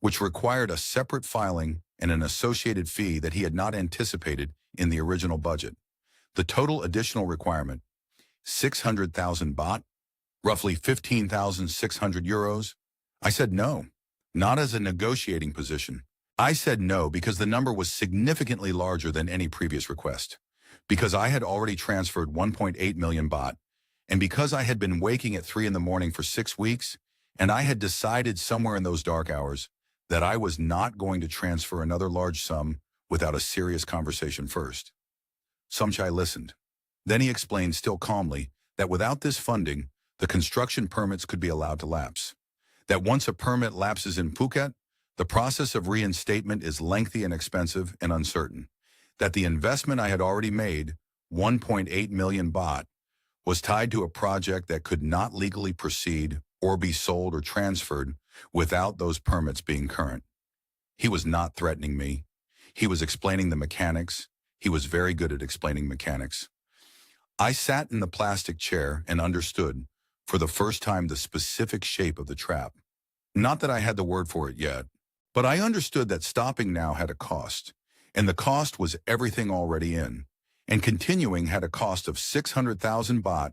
which required a separate filing and an associated fee that he had not anticipated in the original budget. The total additional requirement, 600,000 baht, roughly 15,600 euros. I said no, not as a negotiating position. I said no because the number was significantly larger than any previous request, because I had already transferred 1.8 million baht, and because I had been waking at 3 in the morning for 6 weeks, and I had decided somewhere in those dark hours that I was not going to transfer another large sum without a serious conversation first. Somchai listened. Then he explained still calmly that without this funding, the construction permits could be allowed to lapse. That once a permit lapses in Phuket, the process of reinstatement is lengthy and expensive and uncertain. That the investment I had already made, 1.8 million baht, was tied to a project that could not legally proceed or be sold or transferred without those permits being current. He was not threatening me. He was explaining the mechanics. He was very good at explaining mechanics. I sat in the plastic chair and understood, for the first time, the specific shape of the trap. Not that I had the word for it yet, but I understood that stopping now had a cost, and the cost was everything already in, and continuing had a cost of 600,000 baht,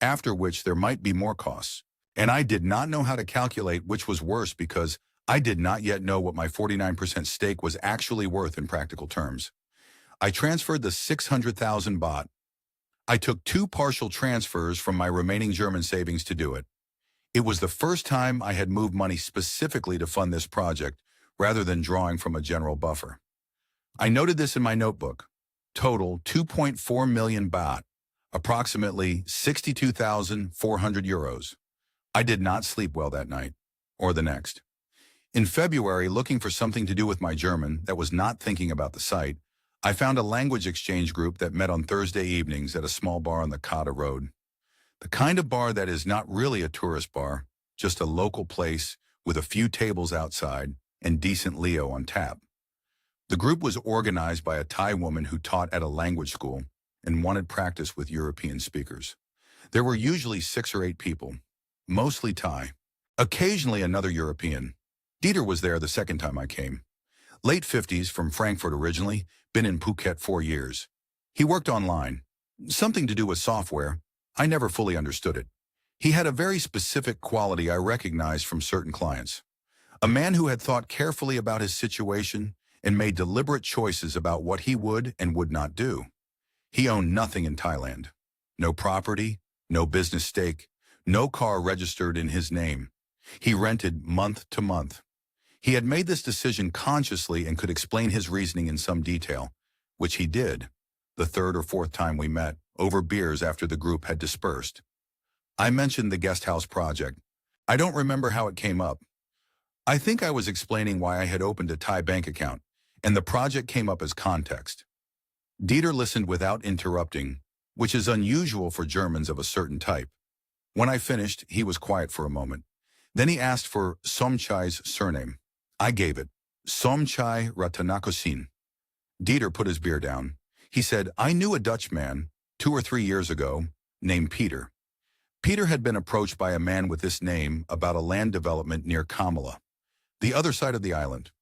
after which there might be more costs. And I did not know how to calculate which was worse because I did not yet know what my 49% stake was actually worth in practical terms. I transferred the 600,000 baht. I took 2 partial transfers from my remaining German savings to do it. It was the first time I had moved money specifically to fund this project, rather than drawing from a general buffer. I noted this in my notebook. Total 2.4 million baht, approximately 62,400 euros. I did not sleep well that night, or the next. In February, looking for something to do with my German that was not thinking about the site, I found a language exchange group that met on Thursday evenings at a small bar on the Kata Road. The kind of bar that is not really a tourist bar, just a local place with a few tables outside and decent Leo on tap. The group was organized by a Thai woman who taught at a language school and wanted practice with European speakers. There were usually 6 or 8 people, mostly Thai, occasionally another European. Dieter was there the second time I came. Late 50s, from Frankfurt originally, been in Phuket 4 years. He worked online, something to do with software. I never fully understood it. He had a very specific quality I recognized from certain clients. A man who had thought carefully about his situation and made deliberate choices about what he would and would not do. He owned nothing in Thailand. No property, no business stake, no car registered in his name. He rented month to month. He had made this decision consciously and could explain his reasoning in some detail, which he did, the 3rd or 4th time we met, over beers after the group had dispersed. I mentioned the guest house project. I don't remember how it came up. I think I was explaining why I had opened a Thai bank account, and the project came up as context. Dieter listened without interrupting, which is unusual for Germans of a certain type. When I finished, he was quiet for a moment. Then he asked for Somchai's surname. I gave it, Somchai Ratanakosin. Dieter put his beer down. He said, I knew a Dutch man, 2 or 3 years ago, named Peter. Peter had been approached by a man with this name about a land development near Kamala, the other side of the island.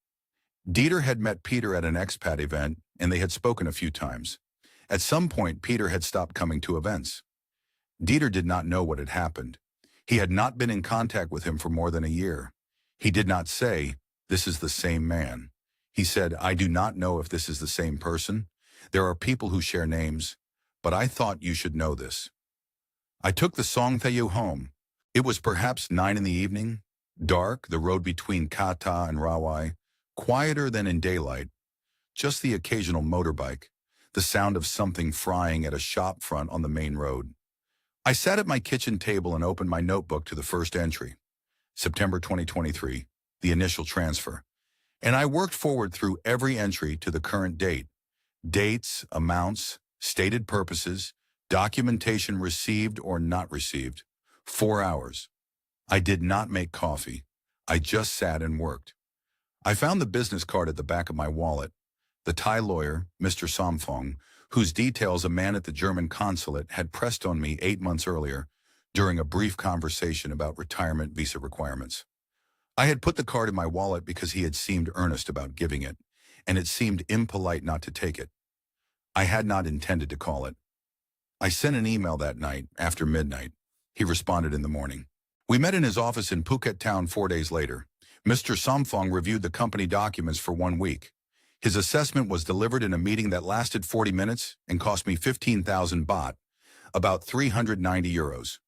Dieter had met Peter at an expat event, and they had spoken a few times. At some point, Peter had stopped coming to events. Dieter did not know what had happened. He had not been in contact with him for more than a year. He did not say, this is the same man. He said, I do not know if this is the same person. There are people who share names, but I thought you should know this. I took the Songthaeyu home. It was perhaps 9 in the evening, dark, the road between Kata and Rawai, quieter than in daylight, just the occasional motorbike, the sound of something frying at a shop front on the main road. I sat at my kitchen table and opened my notebook to the first entry, September 2023, the initial transfer, and I worked forward through every entry to the current date, dates, amounts, stated purposes, documentation received or not received, 4 hours. I did not make coffee. I just sat and worked. I found the business card at the back of my wallet. The Thai lawyer, Mr. Somphong, whose details a man at the German consulate had pressed on me 8 months earlier during a brief conversation about retirement visa requirements. I had put the card in my wallet because he had seemed earnest about giving it, and it seemed impolite not to take it. I had not intended to call it. I sent an email that night, after midnight. He responded in the morning. We met in his office in Phuket town 4 days later. Mr. Somphong reviewed the company documents for 1 week. His assessment was delivered in a meeting that lasted 40 minutes and cost me 15,000 baht, about 390 euros.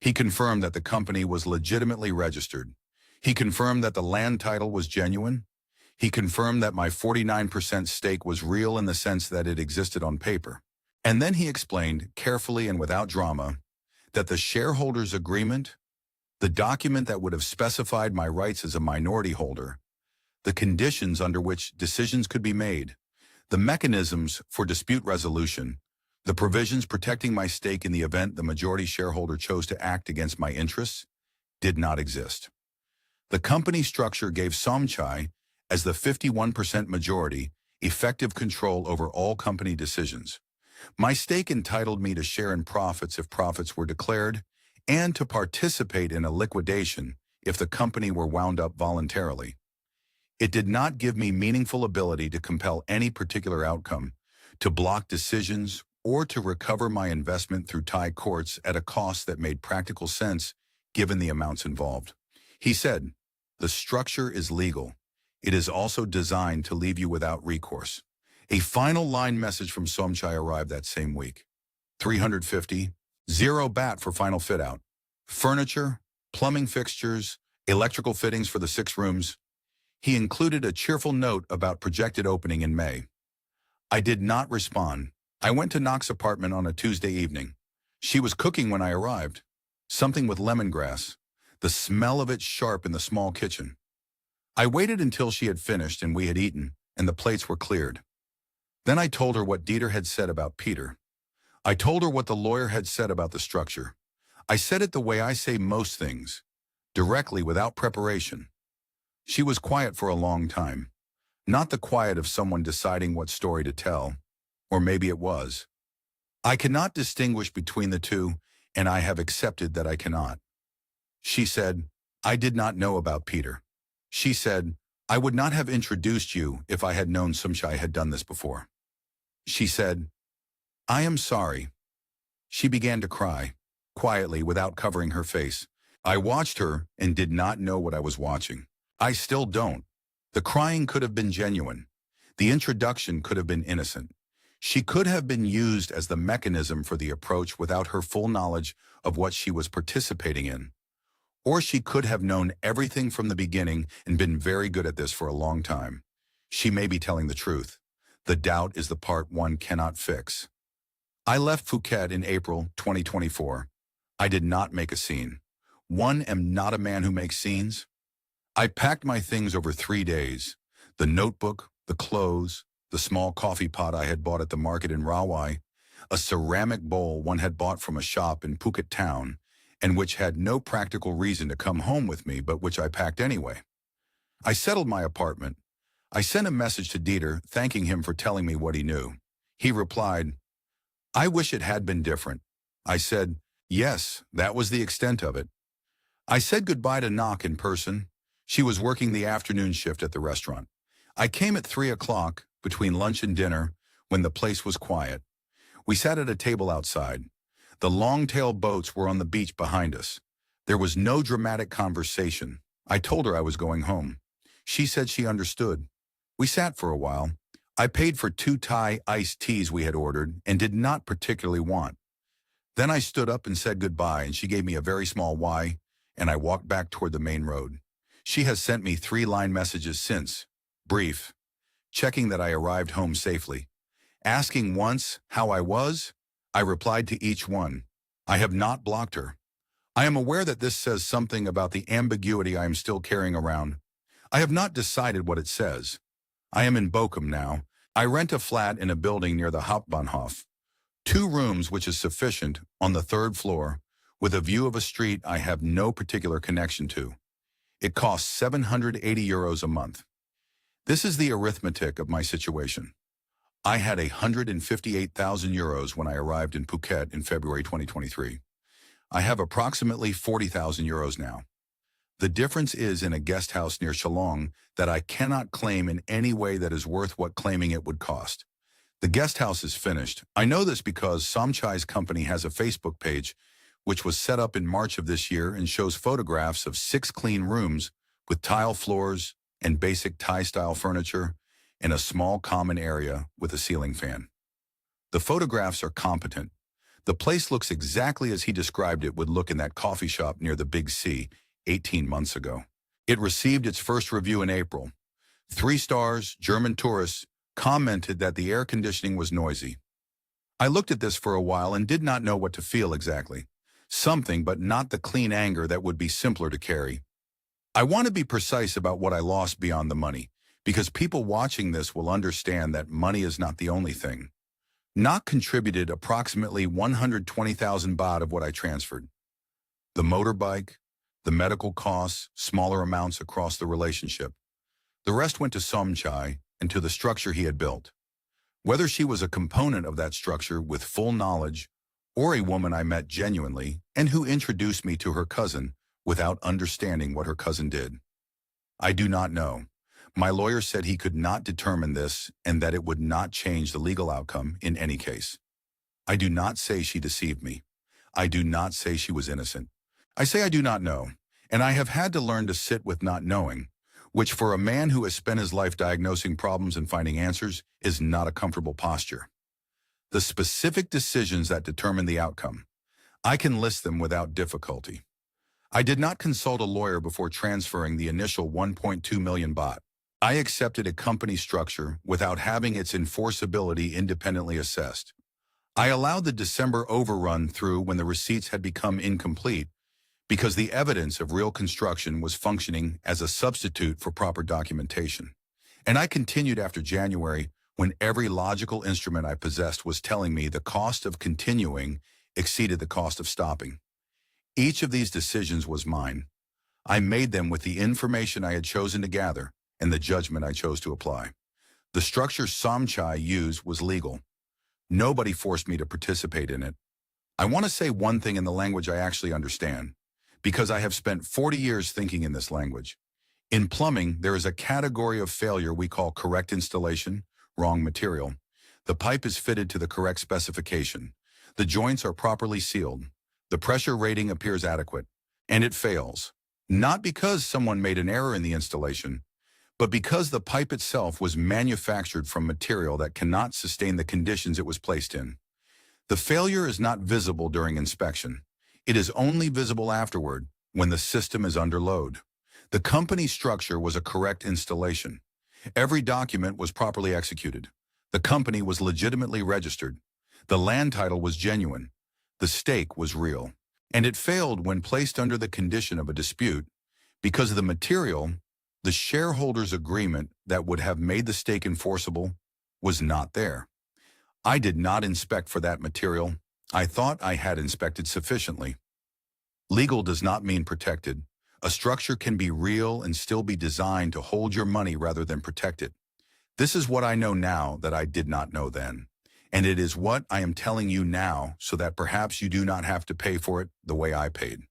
He confirmed that the company was legitimately registered. He confirmed that the land title was genuine. He confirmed that my 49% stake was real in the sense that it existed on paper. And then he explained, carefully and without drama, that the shareholders' agreement, the document that would have specified my rights as a minority holder, the conditions under which decisions could be made, the mechanisms for dispute resolution, the provisions protecting my stake in the event the majority shareholder chose to act against my interests, did not exist. The company structure gave Somchai, as the 51% majority, effective control over all company decisions. My stake entitled me to share in profits if profits were declared, and to participate in a liquidation if the company were wound up voluntarily. It did not give me meaningful ability to compel any particular outcome, to block decisions, or to recover my investment through Thai courts at a cost that made practical sense given the amounts involved. He said, "The structure is legal. It is also designed to leave you without recourse." A final line message from Somchai arrived that same week. 350, 0 baht for final fit-out. Furniture, plumbing fixtures, electrical fittings for the 6 rooms. He included a cheerful note about projected opening in May. I did not respond. I went to Nok's apartment on a Tuesday evening. She was cooking when I arrived. Something with lemongrass, the smell of it sharp in the small kitchen. I waited until she had finished and we had eaten, and the plates were cleared. Then I told her what Dieter had said about Peter. I told her what the lawyer had said about the structure. I said it the way I say most things, directly without preparation. She was quiet for a long time. Not the quiet of someone deciding what story to tell, or maybe it was. I cannot distinguish between the two, and I have accepted that I cannot. She said, "I did not know about Peter." She said, "I would not have introduced you if I had known Somchai had done this before." She said, "I am sorry." She began to cry, quietly without covering her face. I watched her and did not know what I was watching. I still don't. The crying could have been genuine. The introduction could have been innocent. She could have been used as the mechanism for the approach without her full knowledge of what she was participating in. Or she could have known everything from the beginning and been very good at this for a long time. She may be telling the truth. The doubt is the part one cannot fix. I left Phuket in April 2024. I did not make a scene. One am not a man who makes scenes. I packed my things over 3 days. The notebook, the clothes, the small coffee pot I had bought at the market in Rawai, a ceramic bowl one had bought from a shop in Phuket town, and which had no practical reason to come home with me, but which I packed anyway. I settled my apartment. I sent a message to Dieter thanking him for telling me what he knew. He replied, "I wish it had been different." I said, "Yes, that was the extent of it." I said goodbye to Nok in person. She was working the afternoon shift at the restaurant. I came at 3 o'clock, between lunch and dinner, when the place was quiet. We sat at a table outside. The long-tail boats were on the beach behind us. There was no dramatic conversation. I told her I was going home. She said she understood. We sat for a while. I paid for 2 Thai iced teas we had ordered and did not particularly want. Then I stood up and said goodbye, and she gave me a very small Y, and I walked back toward the main road. She has sent me 3 line messages since. Brief. Checking that I arrived home safely. Asking once how I was, I replied to each one. I have not blocked her. I am aware that this says something about the ambiguity I am still carrying around. I have not decided what it says. I am in Bochum now. I rent a flat in a building near the Hauptbahnhof. 2 rooms, which is sufficient, on the 3rd floor, with a view of a street I have no particular connection to. It costs 780 euros a month. This is the arithmetic of my situation. I had 158,000 euros when I arrived in Phuket in February 2023. I have approximately 40,000 euros now. The difference is in a guest house near Shillong that I cannot claim in any way that is worth what claiming it would cost. The guest house is finished. I know this because Somchai's company has a Facebook page which was set up in March of this year and shows photographs of 6 clean rooms with tile floors and basic Thai-style furniture and a small common area with a ceiling fan. The photographs are competent. The place looks exactly as he described it would look in that coffee shop near the Big C 18 months ago. It received its first review in April. 3 stars, German tourists commented that the air conditioning was noisy. I looked at this for a while and did not know what to feel exactly. Something, but not the clean anger that would be simpler to carry. I want to be precise about what I lost beyond the money, because people watching this will understand that money is not the only thing. Not contributed approximately 120,000 baht of what I transferred. The motorbike, the medical costs, smaller amounts across the relationship. The rest went to Somchai and to the structure he had built. Whether she was a component of that structure with full knowledge, or a woman I met genuinely and who introduced me to her cousin without understanding what her cousin did. I do not know. My lawyer said he could not determine this and that it would not change the legal outcome in any case. I do not say she deceived me. I do not say she was innocent. I say I do not know, and I have had to learn to sit with not knowing, which for a man who has spent his life diagnosing problems and finding answers is not a comfortable posture. The specific decisions that determine the outcome, I can list them without difficulty. I did not consult a lawyer before transferring the initial 1.2 million baht. I accepted a company structure without having its enforceability independently assessed. I allowed the December overrun through when the receipts had become incomplete because the evidence of real construction was functioning as a substitute for proper documentation. And I continued after January when every logical instrument I possessed was telling me the cost of continuing exceeded the cost of stopping. Each of these decisions was mine. I made them with the information I had chosen to gather and the judgment I chose to apply. The structure Somchai used was legal. Nobody forced me to participate in it. I want to say one thing in the language I actually understand, because I have spent 40 years thinking in this language. In plumbing, there is a category of failure we call correct installation, wrong material. The pipe is fitted to the correct specification. The joints are properly sealed. The pressure rating appears adequate, and it fails. Not because someone made an error in the installation, but because the pipe itself was manufactured from material that cannot sustain the conditions it was placed in. The failure is not visible during inspection. It is only visible afterward, when the system is under load. The company structure was a correct installation. Every document was properly executed. The company was legitimately registered. The land title was genuine. The stake was real. And it failed when placed under the condition of a dispute because the material, the shareholders' agreement that would have made the stake enforceable, was not there. I did not inspect for that material. I thought I had inspected sufficiently. Legal does not mean protected. A structure can be real and still be designed to hold your money rather than protect it. This is what I know now that I did not know then. And it is what I am telling you now so that perhaps you do not have to pay for it the way I paid.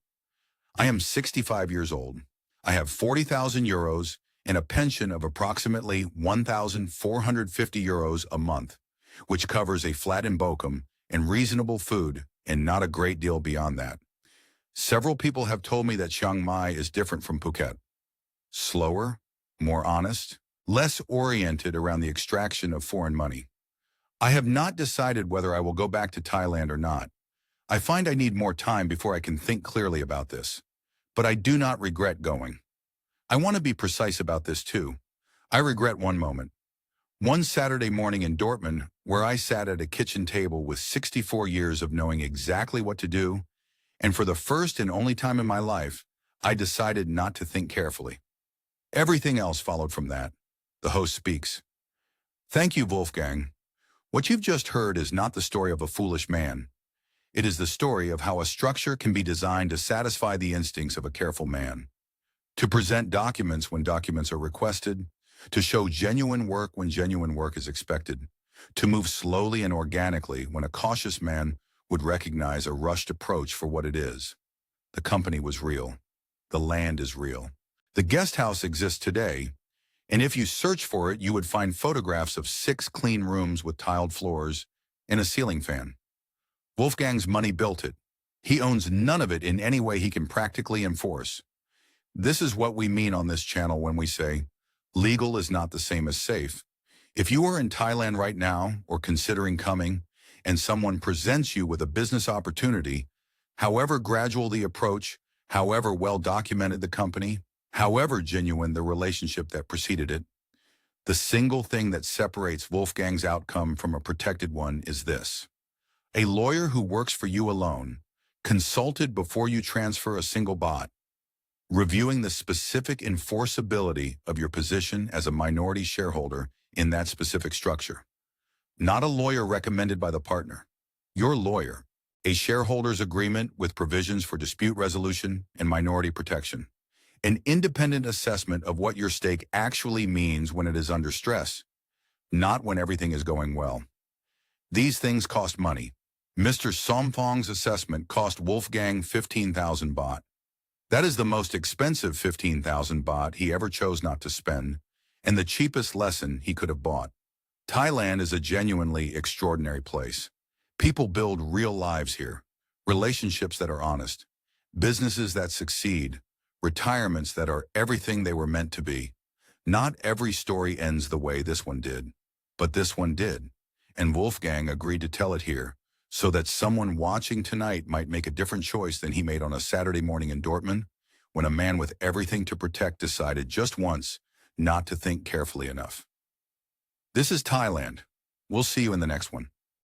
I am 65 years old. I have 40,000 euros and a pension of approximately 1,450 euros a month, which covers a flat in Bochum and reasonable food and not a great deal beyond that. Several people have told me that Chiang Mai is different from Phuket. Slower, more honest, less oriented around the extraction of foreign money. I have not decided whether I will go back to Thailand or not. I find I need more time before I can think clearly about this. But I do not regret going. I want to be precise about this too. I regret one moment. One Saturday morning in Dortmund, where I sat at a kitchen table with 64 years of knowing exactly what to do, and for the first and only time in my life, I decided not to think carefully. Everything else followed from that. The host speaks. Thank you, Wolfgang. What you've just heard is not the story of a foolish man. It is the story of how a structure can be designed to satisfy the instincts of a careful man. To present documents when documents are requested, to show genuine work when genuine work is expected, to move slowly and organically when a cautious man would recognize a rushed approach for what it is. The company was real. The land is real. The guest house exists today, And if you search for it, you would find photographs of 6 clean rooms with tiled floors and a ceiling fan. Wolfgang's money built it. He owns none of it in any way he can practically enforce. This is what we mean on this channel when we say, legal is not the same as safe. If you are in Thailand right now or considering coming, and someone presents you with a business opportunity, however gradual the approach, however well documented the company, however genuine the relationship that preceded it, the single thing that separates Wolfgang's outcome from a protected one is this. A lawyer who works for you alone, consulted before you transfer a single baht, reviewing the specific enforceability of your position as a minority shareholder in that specific structure. Not a lawyer recommended by the partner. Your lawyer. A shareholders agreement with provisions for dispute resolution and minority protection. An independent assessment of what your stake actually means when it is under stress, not when everything is going well. These things cost money. Mr. Somphong's assessment cost Wolfgang 15,000 baht. That is the most expensive 15,000 baht he ever chose not to spend, and the cheapest lesson he could have bought. Thailand is a genuinely extraordinary place. People build real lives here, relationships that are honest, businesses that succeed, retirements that are everything they were meant to be. Not every story ends the way this one did, but this one did, and Wolfgang agreed to tell it here, so that someone watching tonight might make a different choice than he made on a Saturday morning in Dortmund, when a man with everything to protect decided just once not to think carefully enough. This is Thailand. We'll see you in the next one.